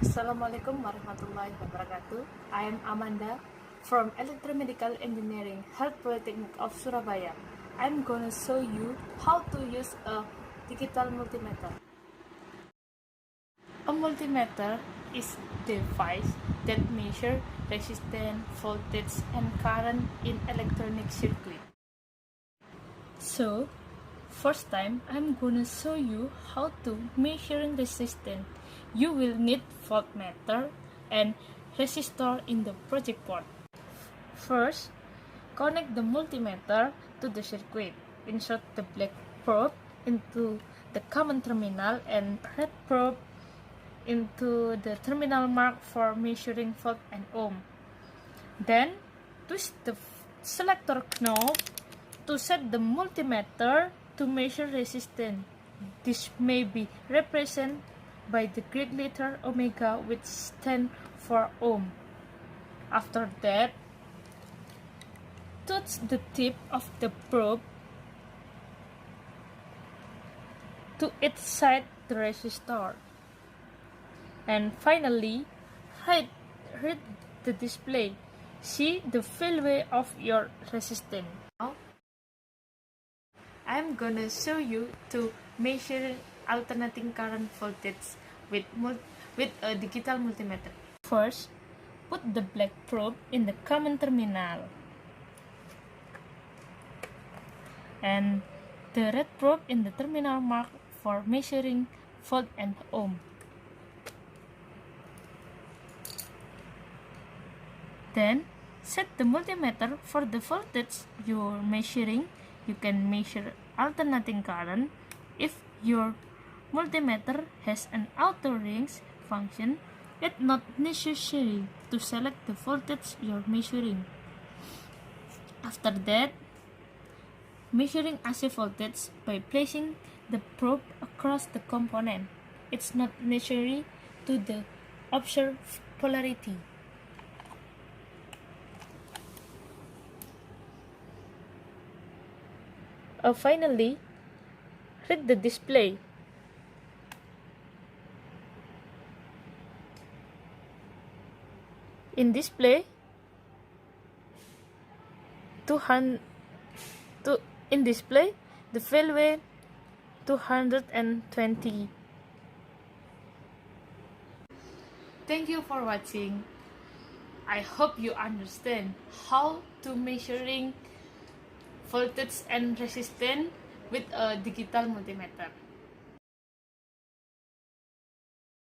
Assalamualaikum warahmatullahi wabarakatuh. I am Amanda from Electromedical Engineering, Health Polytechnic of Surabaya. I'm gonna show you how to use a digital multimeter. A multimeter is a device that measures resistance, voltage, and current in electronic circuit. So, first time I'm gonna show you how to measuring resistance. You will need voltmeter and resistor in the project board. First, connect the multimeter to the circuit. Insert the black probe into the common terminal and red probe into the terminal marked for measuring volt and ohm. Then, twist the selector knob to set the multimeter to measure resistance. This may be represented by the Greek letter omega, which stands for ohm. After that, touch the tip of the probe to its side the resistor. And finally, read the display. See the value of your resistance. Now, I'm gonna show you to measure alternating current voltage with a digital multimeter. First, put the black probe in the common terminal and the red probe in the terminal marked for measuring volt and ohm. Then, set the multimeter for the voltage you're measuring. You can measure alternating current. If your multimeter has an auto range function, it's not necessary to select the voltage you're measuring. After that, measuring AC voltage by placing the probe across the component. It's not necessary to the observed polarity. Finally, read the display. In display, the value 220. Thank you for watching. I hope you understand how to measuring voltage and resistance with a digital multimeter.